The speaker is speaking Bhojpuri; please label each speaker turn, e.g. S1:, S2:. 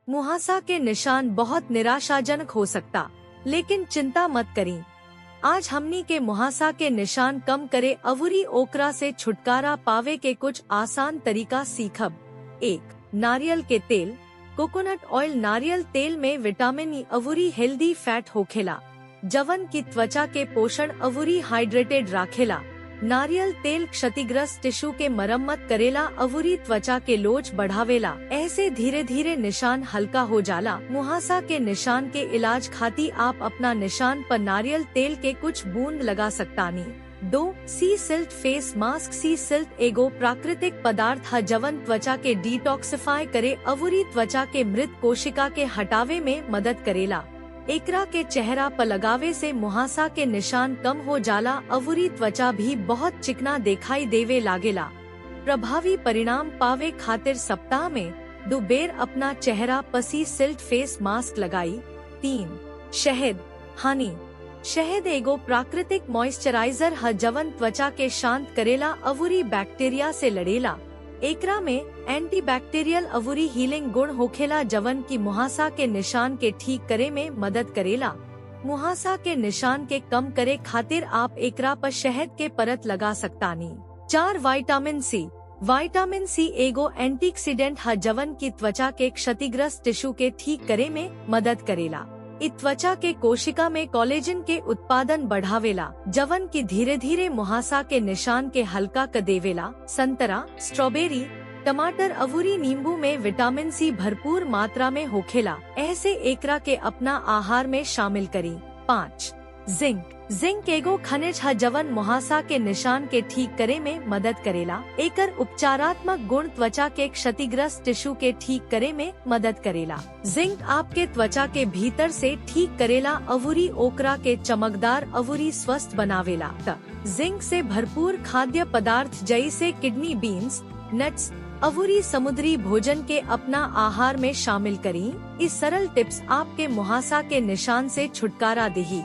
S1: मुहासा के निशान बहुत निराशाजनक हो सकता, लेकिन चिंता मत करें। आज हमनी के मुहासा के निशान कम करे अवुरी ओकरा से छुटकारा पावे के कुछ आसान तरीका सीखब। 1. नारियल के तेल। कोकोनट ऑयल। नारियल तेल में विटामिन ई अवुरी हेल्दी फैट होखेला, जवन की त्वचा के पोषण अवुरी हाइड्रेटेड राखेला। नारियल तेल क्षतिग्रस्त टिश्यू के मरम्मत करेला अवुरी त्वचा के लोच बढ़ावेला। ऐसे धीरे धीरे निशान हल्का हो जाला। मुहासा के निशान के इलाज खाती आप अपना निशान पर नारियल तेल के कुछ बूंद लगा सकतानी। 2. सी सिल्ट फेस मास्क। सी सिल्ट एगो प्राकृतिक पदार्थ है जवन त्वचा के डिटॉक्सिफाई करे अवुरी त्वचा के मृत कोशिका के हटावे में मदद करेला। एकरा के चेहरा पर लगावे से मुहासा के निशान कम हो जाला अवुरी त्वचा भी बहुत चिकना दिखाई देवे लागेला। प्रभावी परिणाम पावे खातिर सप्ताह में 2 बेर अपना चेहरा पर सी सिल्ट फेस मास्क लगाई। 3. शहद। हनी। शहद एगो प्राकृतिक मॉइस्चराइजर है जवन त्वचा के शांत करेला अवुरी बैक्टीरिया से लड़ेला। एकरा में एंटीबैक्टीरियल अवुरी हीलिंग गुण होखेला जवन की मुहासा के निशान के ठीक करे में मदद करेला। मुहासा के निशान के कम करे खातिर आप एकरा पर शहद के परत लगा सकतानी। 4. Vitamin C. विटामिन सी एगो एंटीऑक्सीडेंट है जवन की त्वचा के क्षतिग्रस्त टिश्यू के ठीक करे में मदद करेला। इ त्वचा के कोशिका में कोलेजन के उत्पादन बढ़ावेला जवन की धीरे धीरे मुहासा के निशान के हल्का कर देवेला। संतरा, स्ट्रॉबेरी, टमाटर अवुरी नींबू में विटामिन सी भरपूर मात्रा में होखेला। ऐसे एकरा के अपना आहार में शामिल करी। 5. जिंक। जिंक एगो खनिज है जवन मुहासा के निशान के ठीक करे में मदद करेला। एकर उपचारात्मक गुण त्वचा के क्षतिग्रस्त टिश्यू के ठीक करे में मदद करेला। जिंक आपके त्वचा के भीतर से ठीक करेला अवुरी ओकरा के चमकदार अवुरी स्वस्थ बनावेला। जिंक से भरपूर खाद्य पदार्थ जैसे किडनी बीन्स, नट्स अवुरी समुद्री भोजन के अपना आहार में शामिल करी। इस सरल टिप्स आपके मुहासा के निशान से छुटकारा देही।